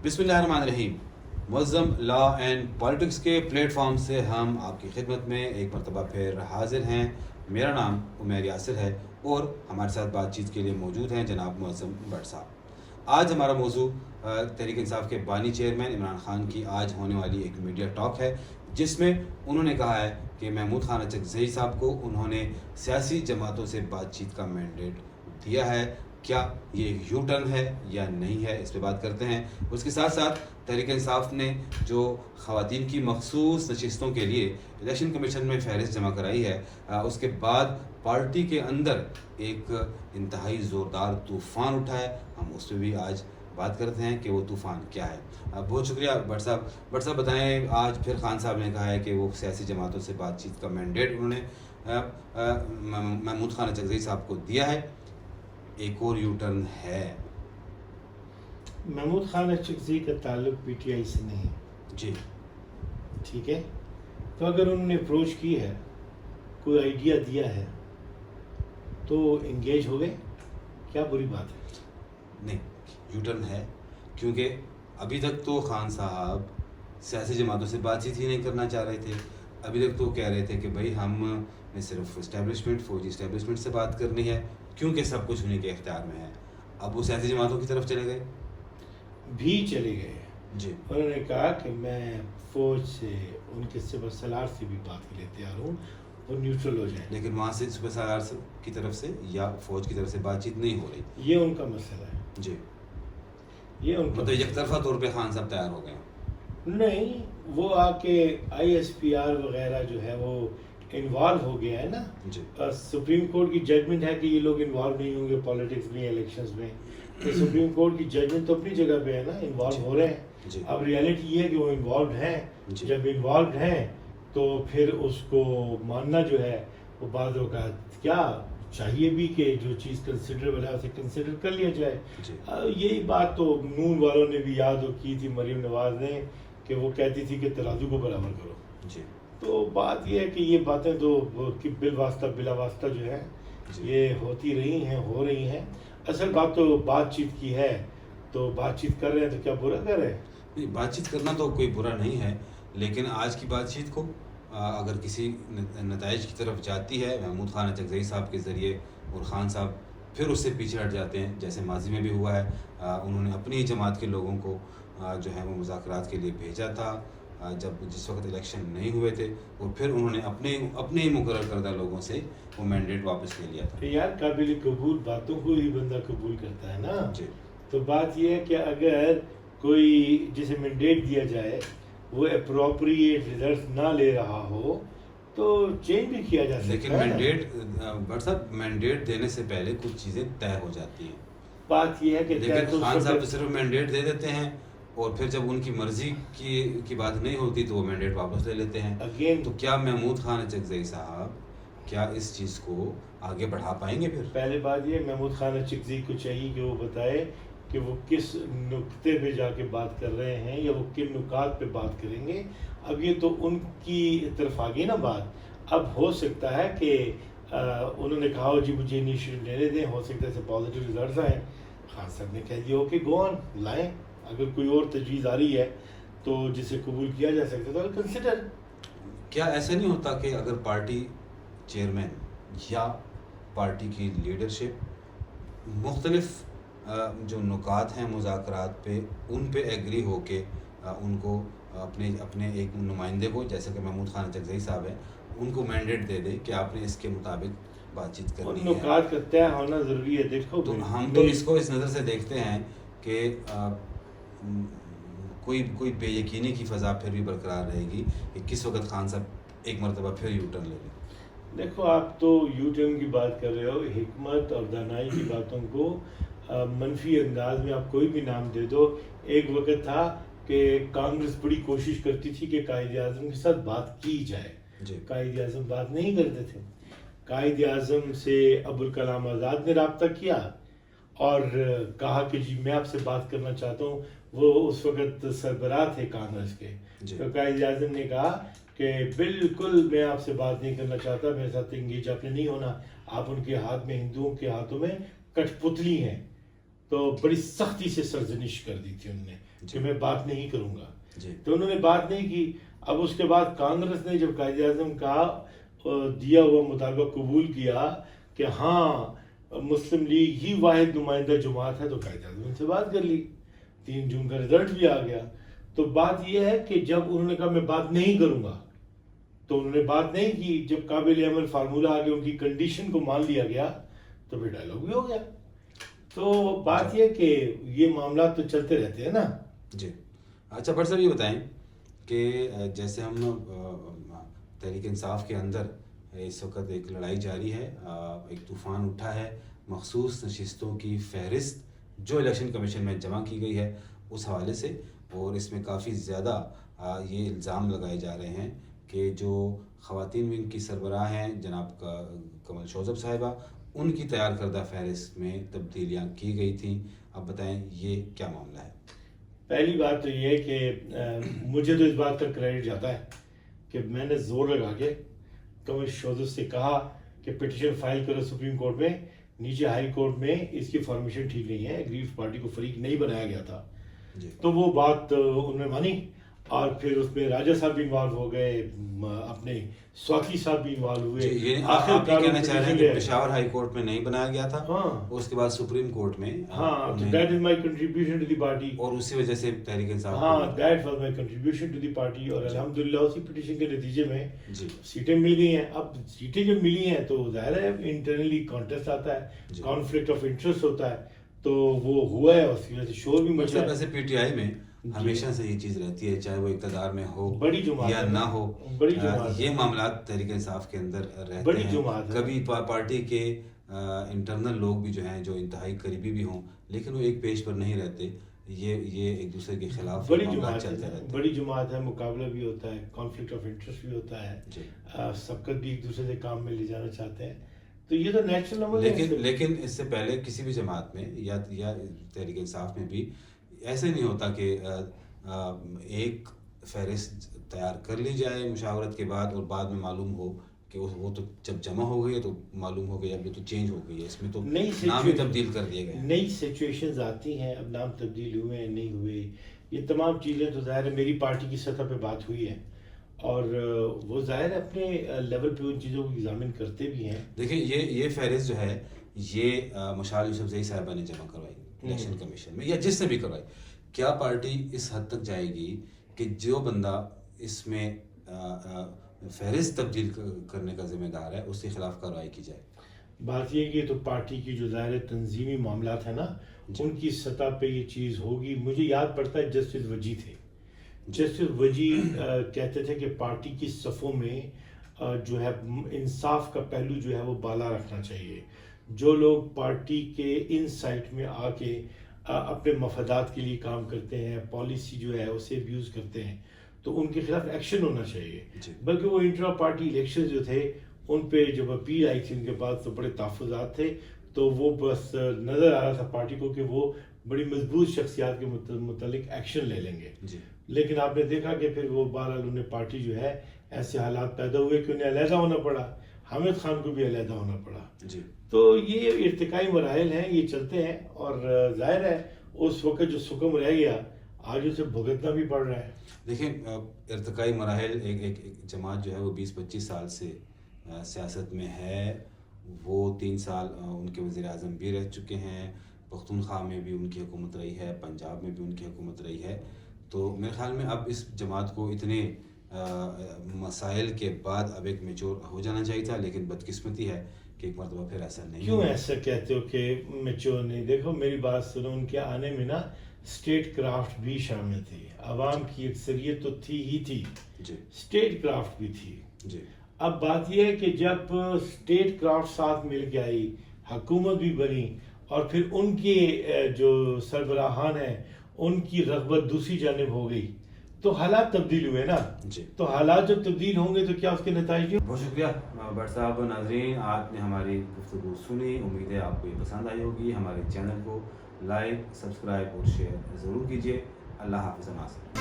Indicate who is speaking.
Speaker 1: बिस्मिल्लाहिर्रहमानिर्रहीम। Muazzam law and politics के platform से हम आपकी खिदमत में एक मरतबा फिर हाजिर हैं। मेरा नाम उमैर यासिर है और हमारे साथ बातचीत के लिए मौजूद हैं जनाब मुअज़्ज़म भट्ट साहब। आज हमारा मौजू तहरीक इंसाफ के बानी चेयरमैन इमरान खान की आज होने वाली एक मीडिया टॉक है, जिसमें उन्होंने कहा है कि महमूद खान अचकज़ई साहब को उन्होंने सियासी जमातों से बातचीत का मैंडेट दिया है। क्या ये एक यू टर्न है या नहीं है, इस पे बात करते हैं। उसके साथ साथ तहरीक इंसाफ ने जो ख़वातीन की मखसूस नशिस्तों के लिए इलेक्शन कमीशन में फहरिस्त जमा कराई है, उसके बाद पार्टी के अंदर एक इंतहाई ज़ोरदार तूफ़ान उठा है। हम उस पर भी आज बात करते हैं कि वो तूफ़ान क्या है। बहुत शुक्रिया भट्ट साहब। भट्ट साहब बताएं, आज फिर खान साहब ने कहा है कि वो सियासी जमातों से बातचीत का मैंडेट उन्होंने महमूद खान अचकज़ई साहब को दिया है। एक और यू टर्न है।
Speaker 2: महमूद खान अचकज़ई का ताल्लुक पीटीआई से नहीं
Speaker 1: जी,
Speaker 2: ठीक है। तो अगर उन्होंने अप्रोच की है, कोई आइडिया दिया है, तो इंगेज हो गए, क्या बुरी बात है?
Speaker 1: नहीं, यू टर्न है, क्योंकि अभी तक तो खान साहब सियासी जमातों से बातचीत ही नहीं करना चाह रहे थे। अभी तक तो कह रहे थे कि भाई हमने सिर्फ इस्टेब्लिशमेंट, फौजी इस्टेब्लिशमेंट से बात करनी है, क्योंकि सब कुछ उन्हीं के इख्तियार में है। अब वो सियासी जमातों की तरफ चले गए,
Speaker 2: भी चले गए
Speaker 1: जी।
Speaker 2: उन्होंने कहा कि मैं फौज से, उनके सिपह सलार से भी बात के लिए तैयार हूँ, वो न्यूट्रल हो जाए।
Speaker 1: लेकिन वहाँ से सुबह सलार की तरफ से या फौज की तरफ से बातचीत नहीं हो रही।
Speaker 2: ये उनका मसला है
Speaker 1: जी,
Speaker 2: ये उनका
Speaker 1: मतलब एक तरफा तौर पे खान साहब तैयार हो गए।
Speaker 2: नहीं, वो आके ISPR वगैरह जो है वो इन्वॉल्व हो गया है ना।
Speaker 1: जी,
Speaker 2: सुप्रीम कोर्ट की जजमेंट है कि ये लोग इन्वॉल्व नहीं होंगे पॉलिटिक्स में, इलेक्शंस में। तो सुप्रीम कोर्ट की जजमेंट तो अपनी जगह पे है ना, इन्वॉल्व हो रहे हैं।
Speaker 1: जी,
Speaker 2: अब रियलिटी ये है कि वो इन्वॉल्व हैं।
Speaker 1: जी।
Speaker 2: जब इन्वॉल्व हैं तो फिर उसको मानना जो है वो बाद का क्या चाहिए भी कि जो चीज़ कंसिडरेबल है उसे कंसिडर कर लिया जाए।
Speaker 1: जी।
Speaker 2: यही बात तो नून वालों ने भी याद की थी, मरीम नवाज ने, कि वो कहती थी कि तराजू को बराबर करो।
Speaker 1: जी,
Speaker 2: तो बात ये है कि ये बातें तो कि बिल वास्ता बिला वास्ता जो है
Speaker 1: जी।
Speaker 2: ये होती रही हैं, हो रही हैं। असल बात तो बातचीत की है, तो बातचीत कर रहे हैं तो क्या बुरा कर रहे हैं?
Speaker 1: नहीं, बातचीत करना तो कोई बुरा नहीं है, लेकिन आज की बातचीत को अगर किसी नताइज की तरफ जाती है महमूद खान अचकज़ई साहब के ज़रिए, और ख़ान साहब फिर उससे पीछे हट जाते हैं, जैसे माजी में भी हुआ है। उन्होंने अपनी ही जमात के लोगों को जो है वो मुज़ाकरात के लिए भेजा था, जब जिस वक्त इलेक्शन नहीं हुए थे, और फिर उन्होंने अपने ही मुकर्रर करदा लोगों से वो मैंडेट वापस ले लिया था।
Speaker 2: तो यार, काबिल कबूल बातों को ही बंदा कबूल करता है ना।
Speaker 1: जी,
Speaker 2: तो बात ये है कि अगर कोई जिसे मैंडेट दिया जाए वो अप्रोप्रिएट रिजल्ट ना ले रहा हो तो चेंज भी किया जा सकता
Speaker 1: लेकिन
Speaker 2: है।
Speaker 1: मैंडेट भट्ट साहब, मैंडेट देने से पहले कुछ चीज़ें तय हो जाती हैं।
Speaker 2: बात ये है कि
Speaker 1: लेकिन
Speaker 2: तो
Speaker 1: खान साहब तो
Speaker 2: सब
Speaker 1: सिर्फ मैंडेट दे देते हैं, और फिर जब उनकी मर्जी की बात नहीं होती तो वो मैंडेट वापस ले लेते हैं।
Speaker 2: अगेन
Speaker 1: तो क्या महमूद खान अचकज़ई साहब क्या इस चीज़ को आगे बढ़ा पाएंगे फिर?
Speaker 2: पहले बात ये, महमूद खान अचकज़ई को चाहिए कि वो बताए कि वो किस नुक्ते पे जाके बात कर रहे हैं या वो किन नुकात पे बात करेंगे। अब ये तो उनकी तरफ आ गई ना बात। अब हो सकता है कि उन्होंने कहा हो जी मुझे इनिशिएटिव लेने दें, हो सकता है इससे पॉजिटिव रिजल्ट आए। खान साहब ने कह दिया ओके गो ऑन, लाएं। अगर कोई और तजवीज़ आ रही है तो जिसे कबूल किया जा सकता है तो कंसिडर।
Speaker 1: क्या ऐसा नहीं होता कि अगर पार्टी चेयरमैन या पार्टी की लीडरशिप मुख्तलिफ जो नुकात हैं मुज़ाकरात पे, उन पे एग्री होके उनको अपने एक नुमाइंदे को, जैसे कि महमूद खान अचकज़ई साहब हैं, उनको मैंडेट दे दे कि आपने इसके मुताबिक बातचीत
Speaker 2: उन
Speaker 1: करनी है।
Speaker 2: नुकात का तय होना ज़रूरी है। देखो
Speaker 1: तो हम तो इसको इस नज़र से देखते हैं कि कोई बेयकीनी की फ़ज़ा फिर भी बरकरार रहेगी कि किस वक्त खान साहब एक मरतबा फिर यू टर्न ले लें।
Speaker 2: देखो, आप तो यू टर्न की बात कर रहे हो, हिकमत और दानाई की बातों को मनफी अंदाज में आप कोई भी नाम दे दो। एक वक्त था कि कांग्रेस बड़ी कोशिश करती थी कि कायद आज़म के साथ बात की जाए।
Speaker 1: जी,
Speaker 2: कायद आज़म बात नहीं करते थे। कायद आज़म से अबुल कलाम आज़ाद ने रब्ता किया और कहा कि जी मैं आपसे बात करना चाहता हूँ। वो उस वक्त सरबराह थे कांग्रेस के।
Speaker 1: जी,
Speaker 2: तो कायद आज़म ने कहा कि बिल्कुल मैं आपसे बात नहीं करना चाहता, मेरे साथ इंगेज आपने नहीं होना। आप उनके हाथ में, हिंदुओं के हाथों में कठपुतली हैं। تو بڑی سختی سے سرزنش کر دی تھی انہوں نے کہ میں بات نہیں کروں گا.
Speaker 1: جی
Speaker 2: تو انہوں نے بات نہیں کی. اب اس کے بعد کانگریس نے جب قائد اعظم کا دیا ہوا مطالبہ قبول کیا کہ ہاں مسلم لیگ ہی واحد نمائندہ جماعت ہے، تو قائد اعظم ان سے بات کر لی. 3 جون کا رزلٹ بھی آ گیا. تو بات یہ ہے کہ جب انہوں نے کہا میں بات نہیں کروں گا تو انہوں نے بات نہیں کی. جب قابل عمل فارمولہ آ گیا، ان کی کنڈیشن کو مان لیا گیا، تو پھر ڈائلاگ بھی ہو گیا. تو بات یہ کہ یہ معاملات تو چلتے رہتے ہیں نا.
Speaker 1: جی اچھا بٹ صاحب یہ بتائیں کہ جیسے ہم تحریک انصاف کے اندر اس وقت ایک لڑائی جاری ہے، ایک طوفان اٹھا ہے مخصوص نشستوں کی فہرست جو الیکشن کمیشن میں جمع کی گئی ہے اس حوالے سے، اور اس میں کافی زیادہ یہ الزام لگائے جا رہے ہیں کہ جو خواتین ونگ کی سربراہ ہیں جناب کمل شوذب صاحبہ، ان کی تیار کردہ فہرست میں تبدیلیاں کی گئی تھیں. اب بتائیں یہ کیا معاملہ ہے؟
Speaker 2: پہلی بات تو یہ ہے کہ مجھے تو اس بات کا کریڈٹ جاتا ہے کہ میں نے زور لگا کے کمل شوذب سے کہا کہ پٹیشن فائل کرو سپریم کورٹ میں. نیچے ہائی کورٹ میں اس کی فارمیشن ٹھیک نہیں ہے، ایگریوڈ پارٹی کو فریق نہیں بنایا گیا تھا. تو وہ بات انہوں نے مانی، اور پھر اس میں راجہ صاحب بھی انوالو ہو گئے، اپنے سواتی صاحب بھی انوالو ہوئے.
Speaker 1: آپ یہ کہنا چاہ رہے ہیں کہ پشاور ہائی کورٹ میں نہیں بنایا گیا تھا،
Speaker 2: ہاں
Speaker 1: اس کے بعد سپریم کورٹ میں.
Speaker 2: ہاں that is my contribution to the party,
Speaker 1: اور اسی وجہ سے تحریک انصاف.
Speaker 2: ہاں that was my contribution to the party. اور الحمدللہ اسی پٹیشن کے نتیجے میں
Speaker 1: جی
Speaker 2: سیٹیں مل گئی ہیں. اب سیٹیں جب ملی ہیں تو ظاہر ہے انٹرنلی کانٹیسٹ آتا ہے، کانفلکٹ آف انٹرسٹ ہوتا ہے، تو وہ ہوا ہے، اس کی وجہ سے شور بھی مچا ہے.
Speaker 1: ویسے پی ٹی آئی میں ہمیشہ سے یہ چیز رہتی ہے، چاہے وہ اقتدار میں ہو
Speaker 2: بڑی جماعت
Speaker 1: یا نہ ہو،
Speaker 2: بڑی جماعت
Speaker 1: یہ معاملات تحریک انصاف کے اندر رہتے
Speaker 2: بڑی
Speaker 1: ہیں.
Speaker 2: جماعت ہے.
Speaker 1: کبھی پارٹی کے انٹرنل لوگ بھی جو ہیں جو انتہائی قریبی بھی ہوں لیکن وہ ایک پیج پر نہیں رہتے، یہ ایک دوسرے کے خلاف
Speaker 2: بڑی
Speaker 1: معاملات
Speaker 2: جماعت
Speaker 1: چلتے
Speaker 2: ہے،
Speaker 1: رہتے ہیں.
Speaker 2: بڑی جماعت ہے، مقابلہ بھی ہوتا ہے، کانفلکٹ آف انٹرسٹ بھی ہوتا ہے،
Speaker 1: جی
Speaker 2: سبقت بھی ایک دوسرے سے کام میں لے جانا چاہتے ہیں. تو یہ تو نیچرل عمل ہے.
Speaker 1: لیکن اس سے پہلے کسی بھی جماعت میں یا تحریک انصاف میں بھی ایسے نہیں ہوتا کہ ایک فہرست تیار کر لی جائے مشاورت کے بعد اور بعد میں معلوم ہو کہ وہ تو جب جمع ہو گئی ہے تو معلوم ہو گیا اب یہ تو چینج ہو گئی ہے، اس میں تو نام ہی تبدیل کر دیے گئے.
Speaker 2: نئی سچویشنز آتی ہیں، اب نام تبدیل ہوئے ہیں نہیں ہوئے، یہ تمام چیزیں تو ظاہر ہے میری پارٹی کی سطح پہ بات ہوئی ہے، اور وہ ظاہر ہے اپنے لیول پہ ان چیزوں کو ایگزامن کرتے بھی ہیں.
Speaker 1: دیکھیں یہ فہرست جو ہے یہ مشال یوسفزئی صاحبہ نے جمع کروائی الیکشن کمیشن میں، یا جس نے بھی کروائی. کیا پارٹی اس حد تک جائے گی کہ جو بندہ اس میں فہرست تبدیل کرنے کا ذمہ دار ہے اس کے خلاف کارروائی کی جائے؟
Speaker 2: بات یہ کہ تو پارٹی کی جو ظاہر تنظیمی معاملات ہیں نا، ان کی سطح پہ یہ چیز ہوگی. مجھے یاد پڑتا ہے جسٹس وجی تھے، جسٹس وجی کہتے تھے کہ پارٹی کی صفوں میں جو ہے انصاف کا پہلو جو ہے وہ بالا رکھنا چاہیے. جو لوگ پارٹی کے ان سائٹ میں آ کے اپنے مفادات کے لیے کام کرتے ہیں، پالیسی جو ہے اسے ابیوز کرتے ہیں، تو ان کے خلاف ایکشن ہونا چاہیے. بلکہ وہ انٹرا پارٹی الیکشن جو تھے ان پہ جب اپیل آئی تھی ان کے پاس تو بڑے تحفظات تھے. تو وہ بس نظر آ رہا تھا پارٹی کو کہ وہ بڑی مضبوط شخصیات کے متعلق ایکشن لے لیں گے. لیکن آپ نے دیکھا کہ پھر وہ بہرحال انہیں پارٹی جو ہے ایسے حالات پیدا ہوئے کہ انہیں علیحدہ ہونا پڑا، حامد خان کو بھی علیحدہ ہونا پڑا. تو یہ ارتقائی مراحل ہیں، یہ چلتے ہیں، اور ظاہر ہے اس وقت جو سکم رہ گیا آج اسے بھگتنا بھی پڑ رہا ہے.
Speaker 1: دیکھیں ارتقائی مراحل، ایک جماعت جو ہے وہ 20-25 سال سے سیاست میں ہے، وہ 3 سال ان کے وزیر اعظم بھی رہ چکے ہیں، پختونخوا میں بھی ان کی حکومت رہی ہے، پنجاب میں بھی ان کی حکومت رہی ہے. تو میرے خیال میں اب اس جماعت کو اتنے مسائل کے بعد اب ایک میچور ہو جانا چاہیے تھا، لیکن بدقسمتی ہے کہ ایک مرتبہ پھر ایسا نہیں.
Speaker 2: کیوں ایسا کہتے ہو کہ میچور نہیں؟ دیکھو میری بات سنو، ان کے آنے میں نا اسٹیٹ کرافٹ بھی شامل تھی، عوام کی اکثریت تو تھی ہی تھی، اسٹیٹ کرافٹ بھی تھی. اب بات یہ ہے کہ جب اسٹیٹ کرافٹ ساتھ مل کے آئی، حکومت بھی بنی، اور پھر ان کے جو سربراہان ہیں ان کی رغبت دوسری جانب ہو گئی، تو حالات تبدیل ہوئے نا. تو حالات جب تبدیل ہوں گے تو کیا اس کے نتائج؟
Speaker 1: بہت شکریہ بٹ صاحب. ناظرین آپ نے ہماری گفتگو سنی، امید ہے آپ کو یہ پسند آئی ہوگی. ہمارے چینل کو لائک، سبسکرائب اور شیئر ضرور کیجیے. اللہ حافظ ناظرین.